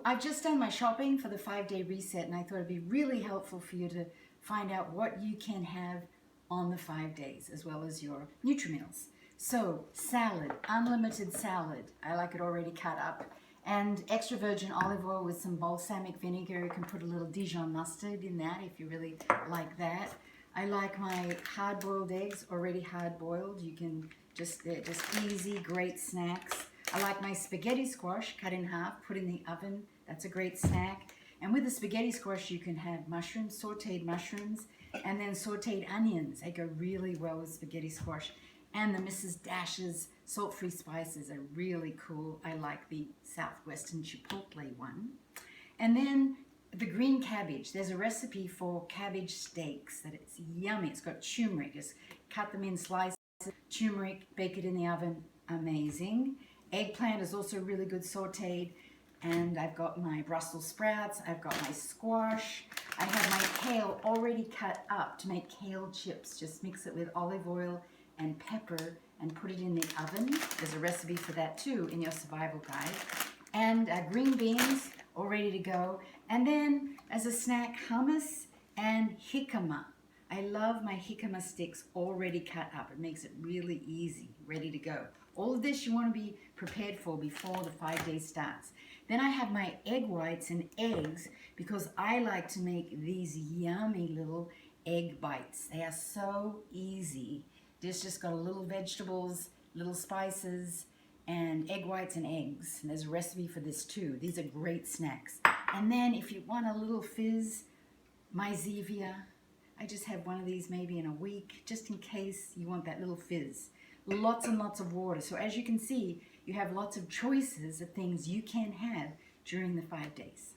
I've just done my shopping for the 5-day reset, and I thought it'd be really helpful for you to find out what you can have on the 5 days, as well as your Nutri-Meals. So, salad, unlimited salad. I like it already cut up. And extra virgin olive oil with some balsamic vinegar. You can put a little Dijon mustard in that if you really like that. I like my hard-boiled eggs, already hard-boiled. You can they're just easy, great snacks. I like my spaghetti squash cut in half, put in the oven. That's a great snack. And with the spaghetti squash, you can have mushrooms, sauteed mushrooms, and then sauteed onions. They go really well with spaghetti squash. And the Mrs. Dash's salt-free spices are really cool. I like the Southwestern Chipotle one. And then the green cabbage. There's a recipe for cabbage steaks that it's yummy. It's got turmeric. Just cut them in slices. Turmeric, bake it in the oven. Amazing. Eggplant is also really good sauteed. And I've got my Brussels sprouts. I've got my squash. I have my kale already cut up to make kale chips. Just mix it with olive oil and pepper and put it in the oven. There's a recipe for that too in your survival guide. And green beans all ready to go. And then as a snack, hummus and jicama. I love my jicama sticks already cut up. It makes it really easy, ready to go. All of this you want to be prepared for before the 5 days starts. Then I have my egg whites and eggs because I like to make these yummy little egg bites. They are so easy. This just got a little vegetables, little spices, and egg whites and eggs. And there's a recipe for this too. These are great snacks. And then if you want a little fizz, my Zevia. I just have one of these maybe in a week, just in case you want that little fizz. Lots and lots of water. So as you can see, you have lots of choices of things you can have during the 5 days.